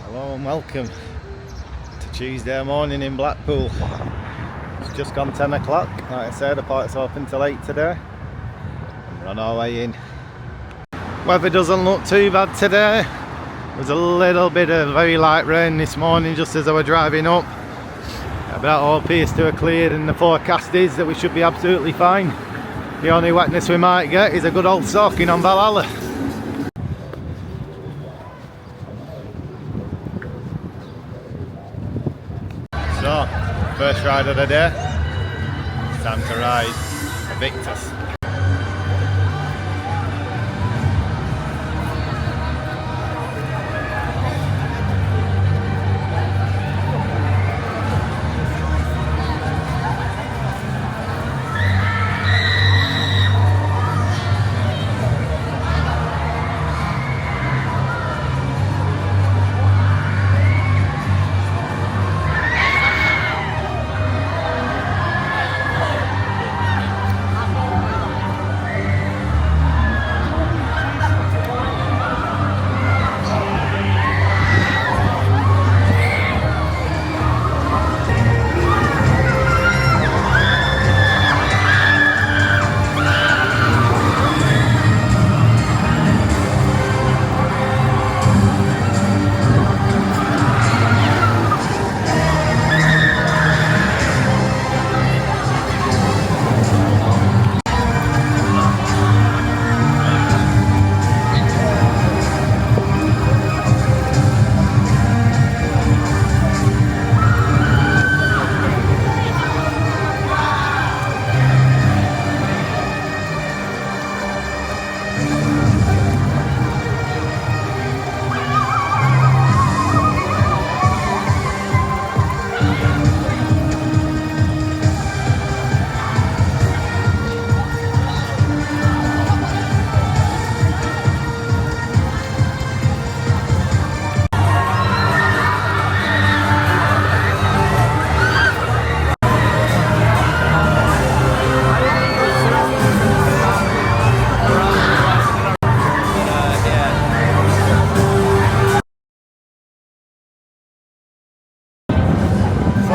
Hello and welcome to Tuesday morning in Blackpool. It's just gone 10 o'clock. Like I said, the park's open till 8 today. We're on our way in. Weather doesn't look too bad today. There was a little bit of very light rain this morning just as I were driving up. But that all appears to have cleared, and the forecast is that we should be absolutely fine. The only wetness we might get is a good old soaking on Valhalla. So, first ride of the day. It's time to ride Aviktas.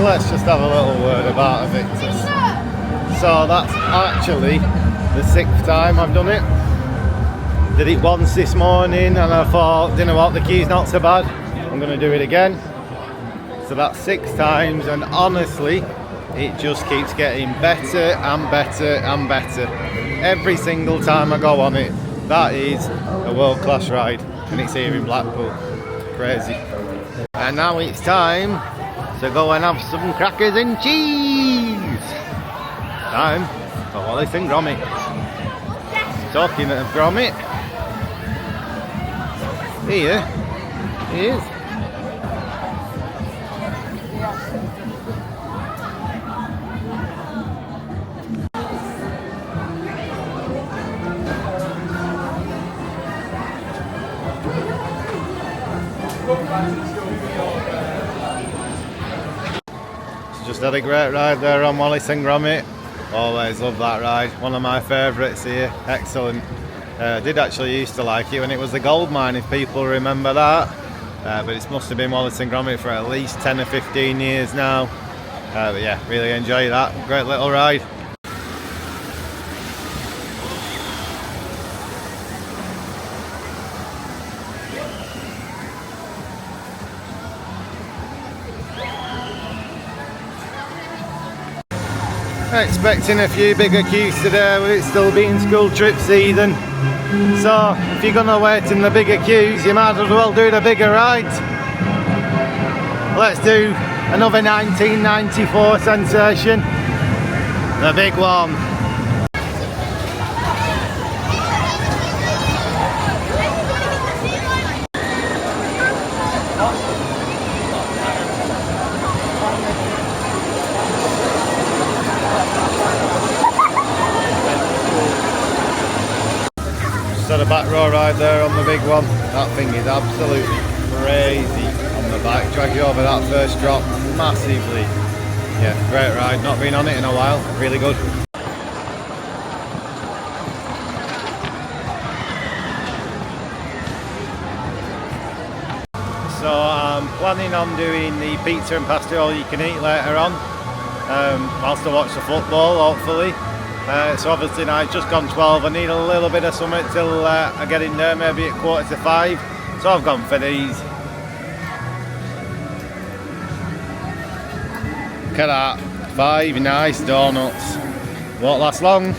Let's just have a little word about Aviktas. So that's actually the 6th time I've done it. Did it once this morning and I thought, you know what, the queue's not so bad, I'm going to do it again. So that's 6 times, and honestly it just keeps getting better and better and better. Every single time I go on it. That is a world-class ride, and it's here in Blackpool. Crazy. And now it's time to go and have some crackers and cheese. Time for Wallace and Gromit. Talking of Gromit, here he is. Just had a great ride there on Wallace and Gromit. Always love that ride. One of my favourites here. Excellent. Did actually used to like it when it was the gold mine, if people remember that. But it must have been Wallace and Gromit for at least 10 or 15 years now. But yeah, really enjoy that. Great little ride. Expecting a few bigger queues today with it still being school trip season. So if you're gonna wait in the bigger queues, you might as well do the bigger rides. Let's do another 1994 sensation, the big one. Had a back row ride there on the big one. That thing is absolutely crazy on the back. Drag you over that first drop massively. Yeah, great ride. Not been on it in a while. Really good. So I'm planning on doing the pizza and pasta all you can eat later on, whilst I watch the football, hopefully. So obviously now it's just gone 12, I need a little bit of something till I get in there, maybe at 4:45. So I've gone for these. Look at that, 5 nice donuts. Won't last long.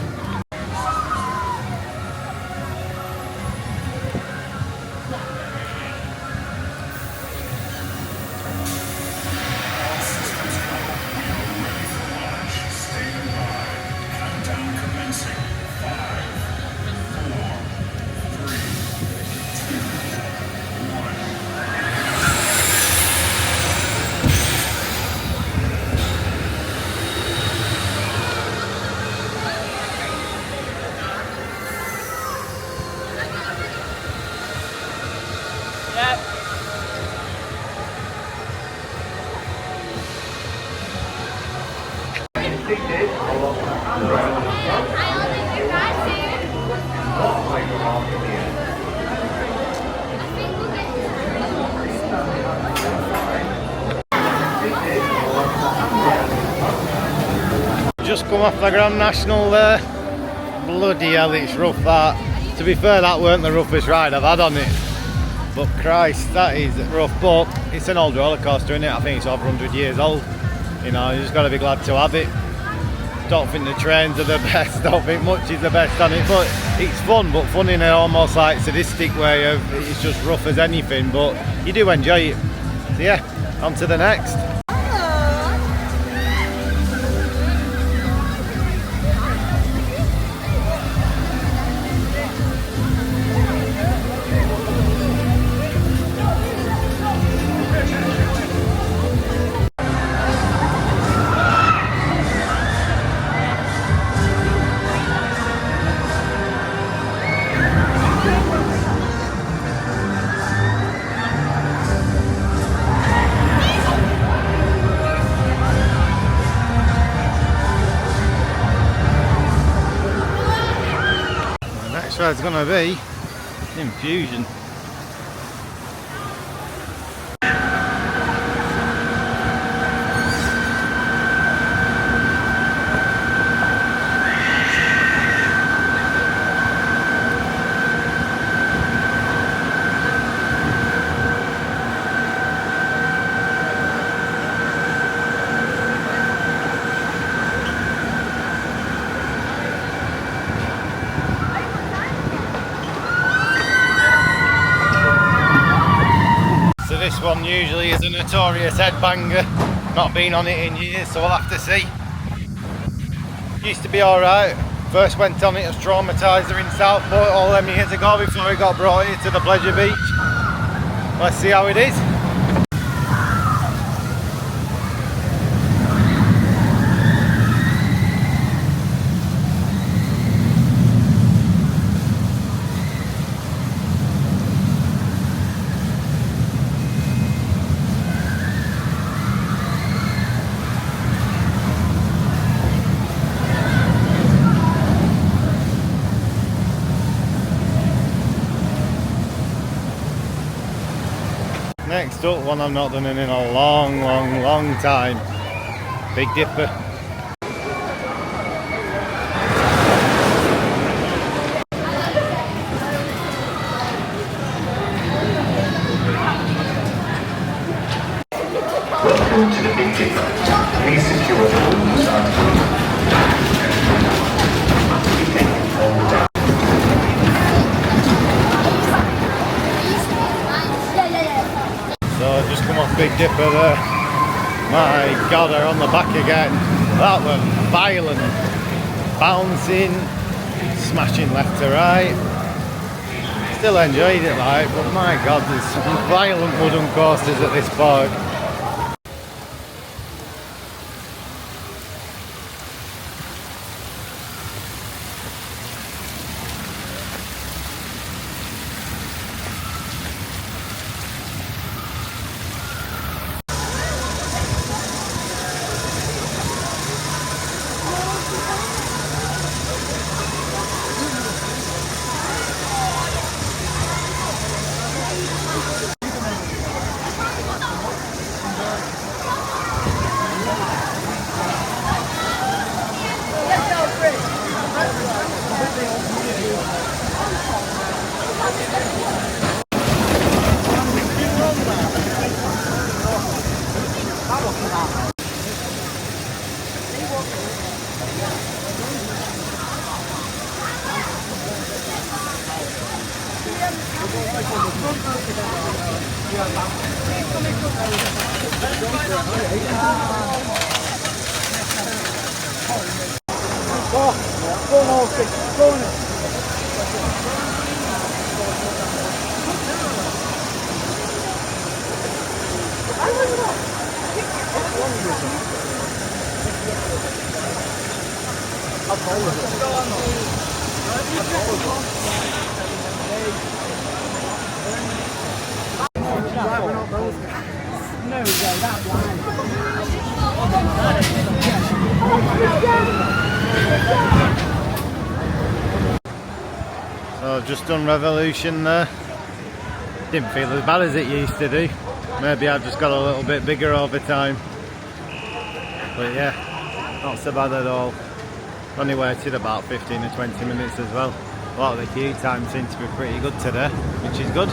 Just come off the Grand National there. Bloody hell, it's rough that. To be fair, that weren't the roughest ride I've had on it. But Christ, that is rough. But it's an old roller coaster, isn't it? I think it's over 100 years old. You know, you just got to be glad to have it. Don't think the trains are the best, don't think much is the best on it, but it's fun, but fun in an almost like sadistic way of it's just rough as anything, but you do enjoy it. So yeah, on to the next. So it's going to be infusion. This one usually is a notorious headbanger. Not been on it in years, so we'll have to see. Used to be alright. First went on it as Traumatizer in Southport all them years ago before it got brought here to the Pleasure Beach. Let's see how it is. Next up, one I've not done in a long time. Big Dipper. Welcome to the Big Dipper. Please secure the rooms So just come off Big Dipper there. My God, they're on the back again. That was violent. Bouncing, smashing left to right. Still enjoyed it like, but my God, there's some violent wooden coasters at this park. So I've just done Revolution there. Didn't feel as bad as it used to do. Maybe I've just got a little bit bigger over time. But yeah, not so bad at all. Only waited about 15 or 20 minutes as well. A lot of the queue time seems to be pretty good today, which is good.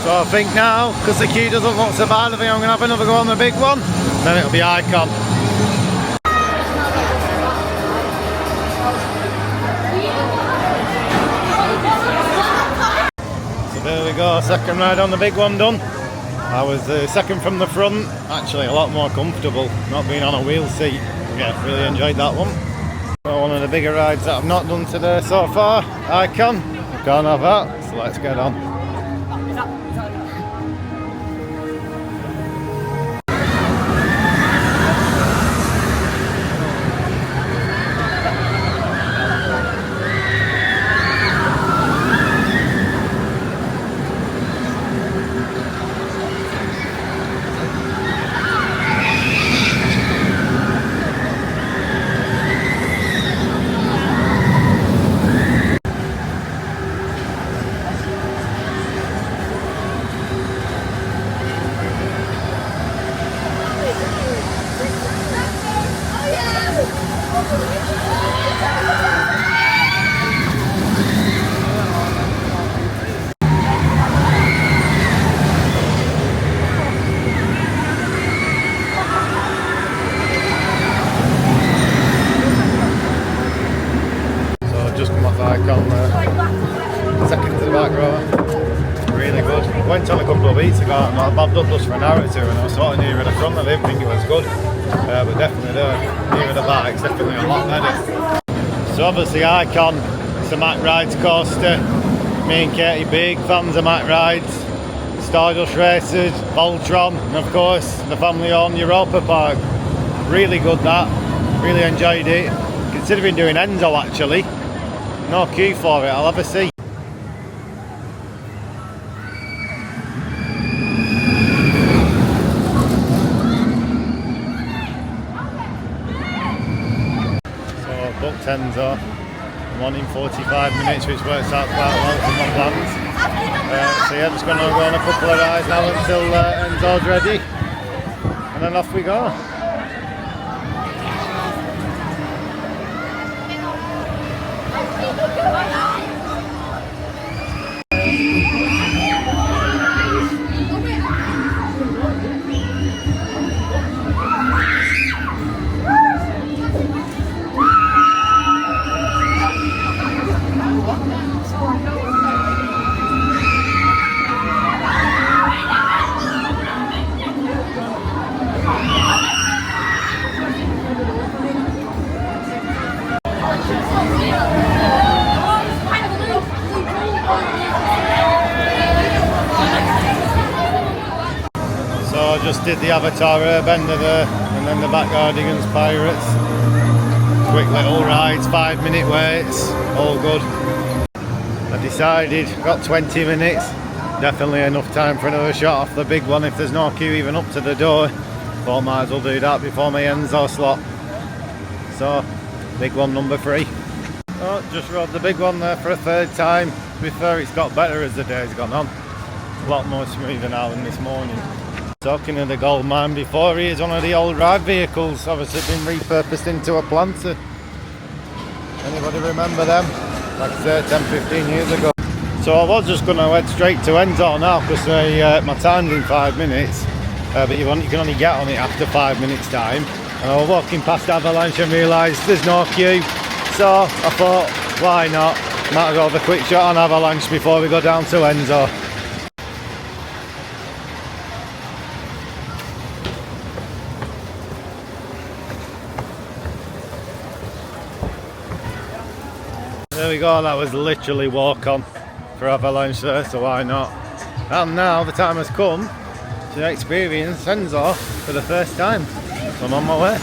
So I think now, because the queue doesn't look so bad, I think I'm going to have another go on the big one. Then it'll be Icon. So there we go, second ride on the big one done. I was second from the front, actually a lot more comfortable, not being on a wheel seat. Yeah, really enjoyed that one. So one of the bigger rides that I've not done today so far, Icon. I can't have that, so let's get on. Second to the back row, really good. Went on a couple of weeks ago and I bobbed up just for an hour or two and I was sort of near the front. I didn't think it was good, but definitely near the back, it's definitely a lot better. So obviously Icon, it's a Mack Rides coaster. Me and Katie big fans of Mack Rides, Stardust Racers, Voltron, and of course the family owned Europa Park. Really good that, really enjoyed it. Considering doing Enzo actually. No queue for it, I'll have a see. So booked Enzo. I'm on in 45 minutes, which works out quite well for my plans. So yeah, just going to go on a couple of rides now until Enzo's ready. And then off we go. So I just did the Avatar Airbender there, and then the Backguardigans Pirates. Quick little rides, 5-minute waits, all good. I decided, got 20 minutes, definitely enough time for another shot off the big one if there's no queue even up to the door. Thought might as well do that before my Enzo slot. So, big one number 3. Oh, just rode the big one there for a third time. To be fair, it's got better as the day's gone on. A lot more smoother now than this morning. Talking of the gold mine before, here's one of the old ride vehicles, obviously been repurposed into a planter. Anybody remember them? Like I said, 10-15 years ago. So I was just going to head straight to Enzo now because my time's in 5 minutes, but you can only get on it after 5 minutes time. And I was walking past Avalanche and realised there's no queue. So I thought, why not? Might as well have a quick shot on Avalanche before we go down to Enzo. There we go, that was literally walk on for Avalanche there, so why not? And now the time has come to experience Enzo for the first time. So I'm on my way.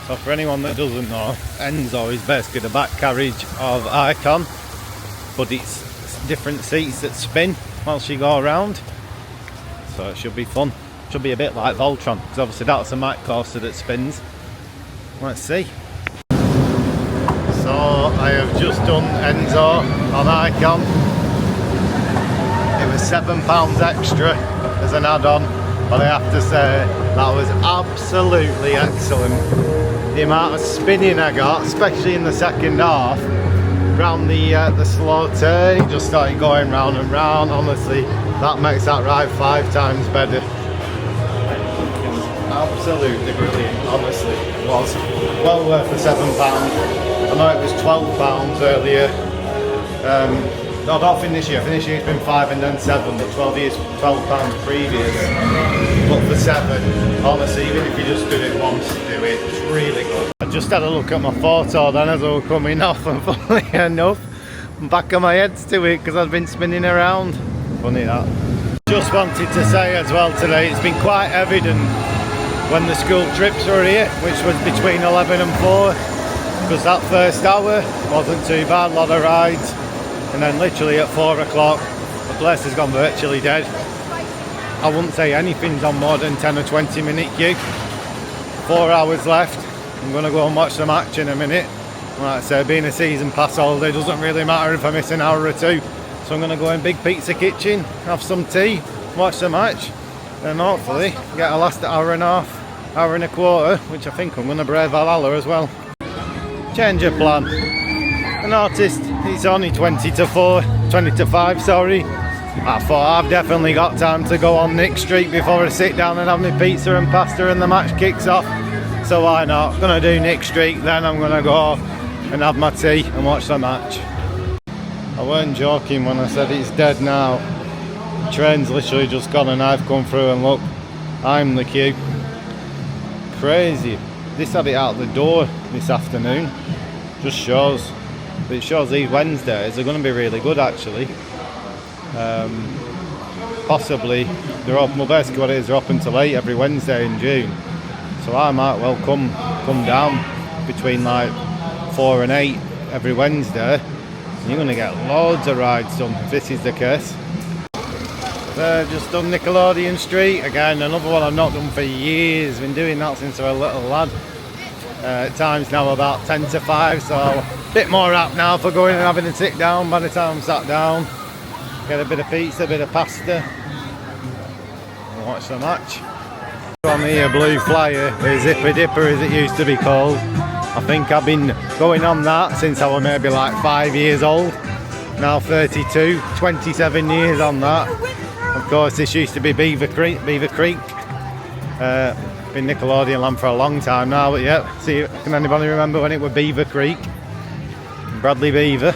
So for anyone that doesn't know, Enzo is basically the back carriage of Arran, but it's different seats that spin whilst you go around. So it should be fun. Should be a bit like Voltron, because obviously that's a mat coaster that spins. Let's see. So I have just done Enzo on Arran. It was £7 extra as an add-on, but I have to say that was absolutely excellent. The amount of spinning I got, especially in the second half, round the slow turn, it just started going round and round. Honestly, that makes that ride 5 times better. Absolutely brilliant, honestly. It was well worth the £7. I know it was £12 earlier. No, not for this year. For this year it's been 5 and then 7, but £12 previous. But for 7, honestly, even if you just do it once, do it. It's really good. I just had a look at my photo then as I was coming off, and funnily enough, back of my head's to it because I've been spinning around. Funny that. Just wanted to say as well today, it's been quite evident when the school trips were here, which was between 11 and 4, because that first hour wasn't too bad, a lot of rides, and then literally at 4 o'clock the place has gone virtually dead. I wouldn't say anything's on more than 10 or 20 minute queue. 4 hours left. I'm going to go and watch the match in a minute. Like I say, being a season pass holder, doesn't really matter if I miss an hour or two. So I'm going to go in Big Pizza Kitchen, have some tea, watch the match, and hopefully get a last hour and a half, hour and a quarter, which I think I'm going to brave Valhalla as well. Change of plan. I noticed it's only 20 to 5, sorry. I thought I've definitely got time to go on Nick Street before I sit down and have my pizza and pasta and the match kicks off. So why not? Gonna do Nick Street, then I'm gonna go and have my tea and watch the match. I weren't joking when I said it's dead now. The train's literally just gone and I've come through and look, I'm the queue. Crazy. This had it out the door this afternoon. Just shows. But it shows these Wednesdays are going to be really good actually. Possibly they're open. Well, basically what it is, they're open till 8 every Wednesday in June. So I might well come down between like 4 and 8 every Wednesday. And you're going to get loads of rides done if this is the case. Just done Nickelodeon Street again, another one I've not done for years. Been doing that since I was a little lad. Time's now about 10 to 5, so a bit more apt now for going and having a sit down. By the time I'm sat down, get a bit of pizza, a bit of pasta, and watch the match. On the Blue Flyer, the Zipper Dipper as it used to be called. I think I've been going on that since I was maybe like 5 years old. Now 32, 27 years on that. Of course this used to be Beaver Creek. Been Nickelodeon land for a long time now, but yeah, see, can anybody remember when it was Beaver Creek? Bradley Beaver.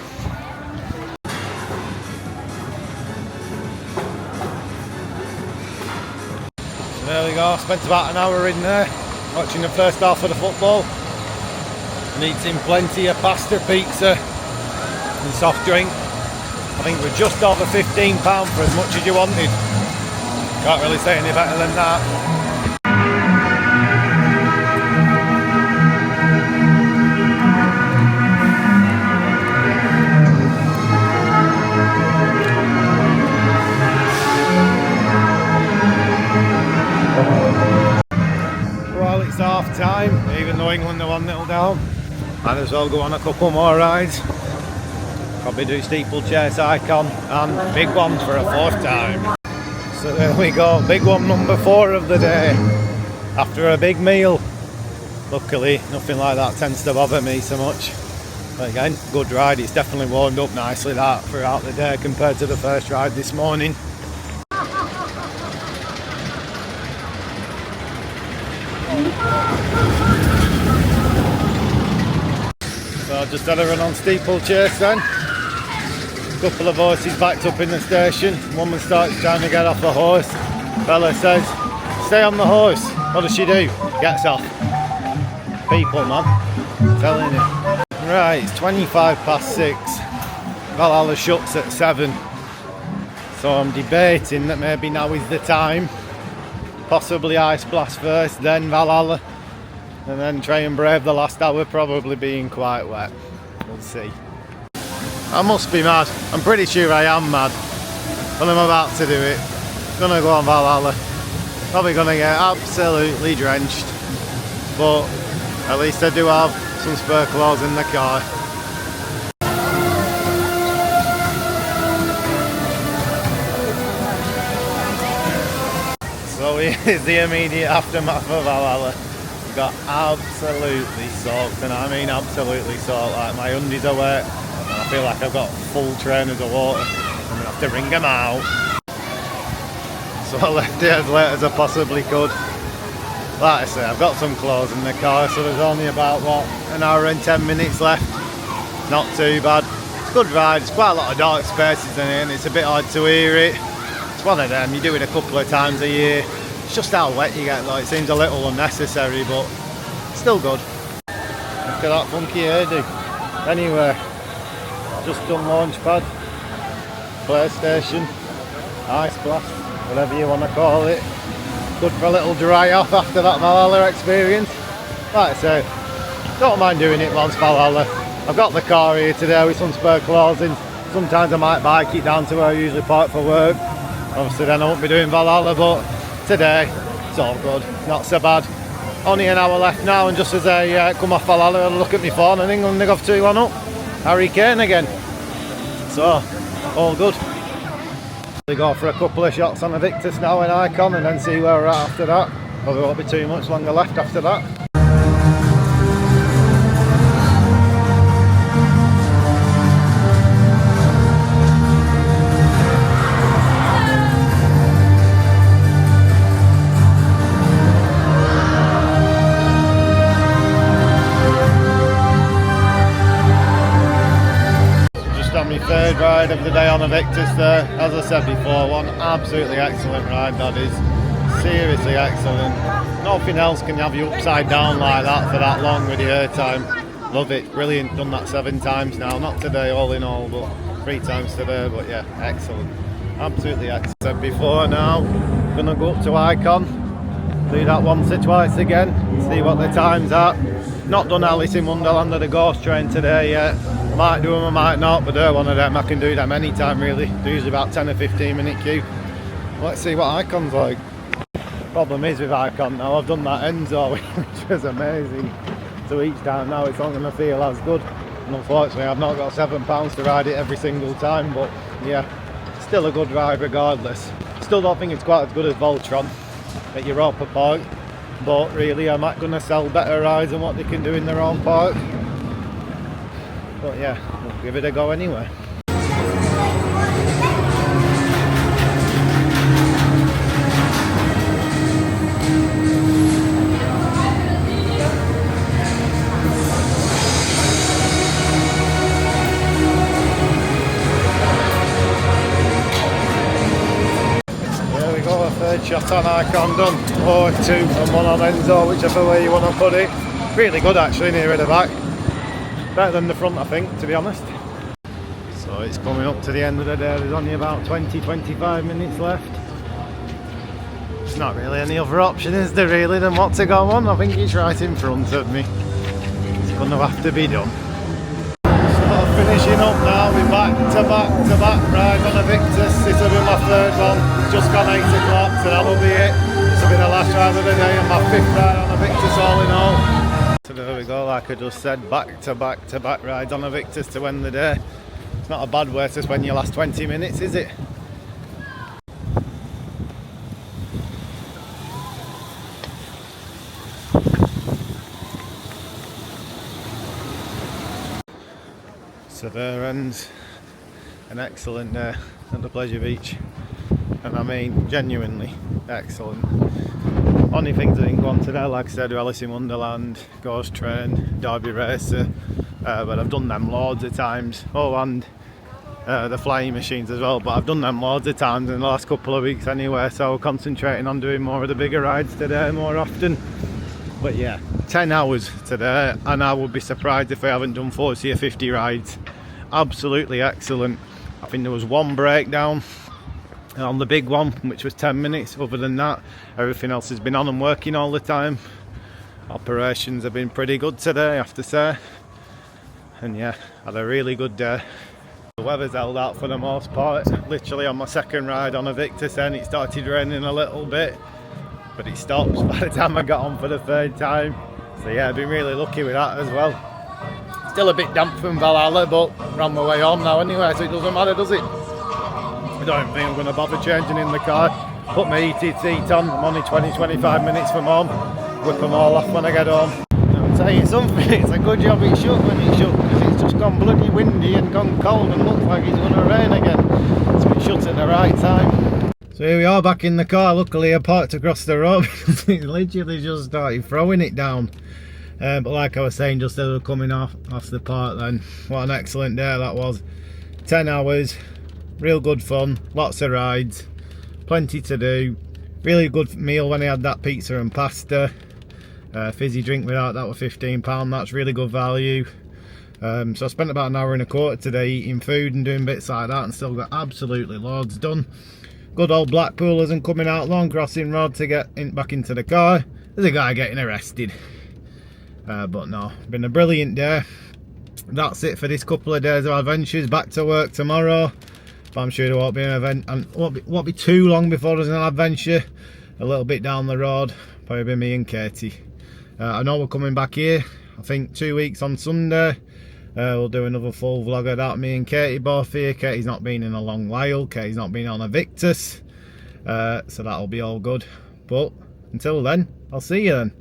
There we go, spent about an hour in there watching the first half of the football and eating plenty of pasta, pizza and soft drink. I think we're just over £15 for as much as you wanted. Can't really say any better than that. Well, it's half time, even though England are 1-0 down. Might as well go on a couple more rides. Probably do steeplechase, icon and big one for a 4th time. So there we go, big one number 4 of the day. After a big meal. Luckily nothing like that tends to bother me so much. But again, good ride, it's definitely warmed up nicely that throughout the day compared to the first ride this morning. So just had a run on steeplechase then. Couple of horses backed up in the station. Woman starts trying to get off the horse. Fella says, stay on the horse. What does she do? Gets off. People, man. I'm telling you. Right, it's 6:25. Valhalla shuts at 7. So I'm debating that maybe now is the time. Possibly Ice Blast first, then Valhalla. And then try and brave the last hour, probably being quite wet. We'll see. I must be mad. I'm pretty sure I am mad. But I'm about to do it. Gonna go on Valhalla. Probably gonna get absolutely drenched. But at least I do have some spare clothes in the car. So here's the immediate aftermath of Valhalla. Got absolutely soaked, and I mean absolutely soaked. Like my undies are wet. I feel like I've got full trainers of water. I'm gonna have to wring them out. So I left it as late as I possibly could. Like I say, I've got some clothes in the car, so there's only about, what, an hour and 10 minutes left. Not too bad. It's a good ride. It's quite a lot of dark spaces in it, and it's a bit hard to hear it. It's one of them, you do it a couple of times a year. It's just how wet you get, though. It seems a little unnecessary, but still good. Look at that funky hairdo. Anyway, just done Launchpad, PlayStation, Ice Blast, whatever you want to call it. Good for a little dry off after that Valhalla experience. Like I say, don't mind doing it once Valhalla. I've got the car here today with some spare clothes in. Sometimes I might bike it down to where I usually park for work. Obviously then I won't be doing Valhalla, but today it's all good. Not so bad. Only an hour left now, and just as I come off Valhalla, I look at my phone and England have 2-1 up. Harry Kane again. So, all good. We go for a couple of shots on Aviktas now in Icon, and then see where we're at after that. Probably won't be too much longer left after that. My third ride of the day on Aviktas there. As I said before, one absolutely excellent ride that is. Seriously excellent. Nothing else can have you upside down like that for that long with your airtime. Love it, brilliant. Done that 7 times now, not today all in all, but 3 times today. But yeah, excellent, absolutely excellent. Said before, now gonna go up to Icon, do that once or twice again, see what the time's at. Not done Alice in Wonderland or the Ghost Train today yet. I might do them, I might not, but they're one of them. I can do them anytime really. They're usually about 10 or 15 minute queue. Let's see what Icon's like. Problem is with Icon now, I've done that Enzo, which was amazing. So each time now it's not going to feel as good. And unfortunately I've not got £7 to ride it every single time, but yeah, still a good ride regardless. Still don't think it's quite as good as Voltron at Europa Park. But really, I'm not going to sell better rides than what they can do in their own park. But yeah, we'll give it a go anyway. Third shot on Icon done, or 2 and 1 on Enzo, whichever way you want to put it. Really good actually, near the back. Better than the front I think, to be honest. So it's coming up to the end of the day, there's only about 20-25 minutes left. There's not really any other option, is there really, than what to go on? I think it's right in front of me. It's going to have to be done. Finishing up now with back-to-back ride on Aviktas. This will be my third one. It's just gone 8 o'clock, so that'll be it. This will be the last ride of the day and my 5th ride on Aviktas all in all. So there we go, like I just said, back-to-back rides on Aviktas to end the day. It's not a bad way to spend your last 20 minutes, is it? So there ends an excellent day at the Pleasure Beach, and I mean genuinely excellent. Only things I didn't go on today, like I said, Alice in Wonderland, Ghost Train, Derby Racer, but I've done them loads of times. Oh, and the flying machines as well, but I've done them loads of times in the last couple of weeks anyway, so concentrating on doing more of the bigger rides today more often. But yeah, 10 hours today, and I would be surprised if I haven't done 40 or 50 rides. Absolutely excellent. I think there was one breakdown on the big one, which was 10 minutes. Other than that, everything else has been on and working all the time. Operations have been pretty good today, I have to say. And yeah, had a really good day. The weather's held out for the most part. Literally on my second ride on Aviktas, then it started raining a little bit, but it stopped by the time I got on for the third time. So yeah, I've been really lucky with that as well. Still a bit damp from Valhalla, but we're on my way home now anyway, so it doesn't matter, does it? I don't think I'm going to bother changing in the car. Put my heated seat on. I'm only 20-25 minutes from home. Whip them all off when I get home. I'll tell you something, it's a good job it's shut when it's shut, because it's just gone bloody windy and gone cold and looks like it's going to rain again. So it shuts at the right time. So here we are back in the car. Luckily I parked across the road because it literally just started throwing it down. But like I was saying, just as we were coming off the park then, what an excellent day that was. 10 hours, real good fun, lots of rides, plenty to do. Really good meal when I had that pizza and pasta. Fizzy drink without that was £15, that's really good value. So I spent about an hour and a quarter today eating food and doing bits like that, and still got absolutely loads done. Good old Blackpool isn't coming out long crossing road to get back into the car. There's a guy getting arrested. But no, been a brilliant day. That's it for this couple of days of adventures. Back to work tomorrow, but I'm sure there won't be an event, and won't be too long before there's an adventure a little bit down the road. Probably be me and Katie. I know we're coming back here, I think 2 weeks on Sunday. We'll do another full vlog of that, me and Katie both here. Katie's not been in a long while, Katie's not been on Aviktas, so that'll be all good. But until then, I'll see you then.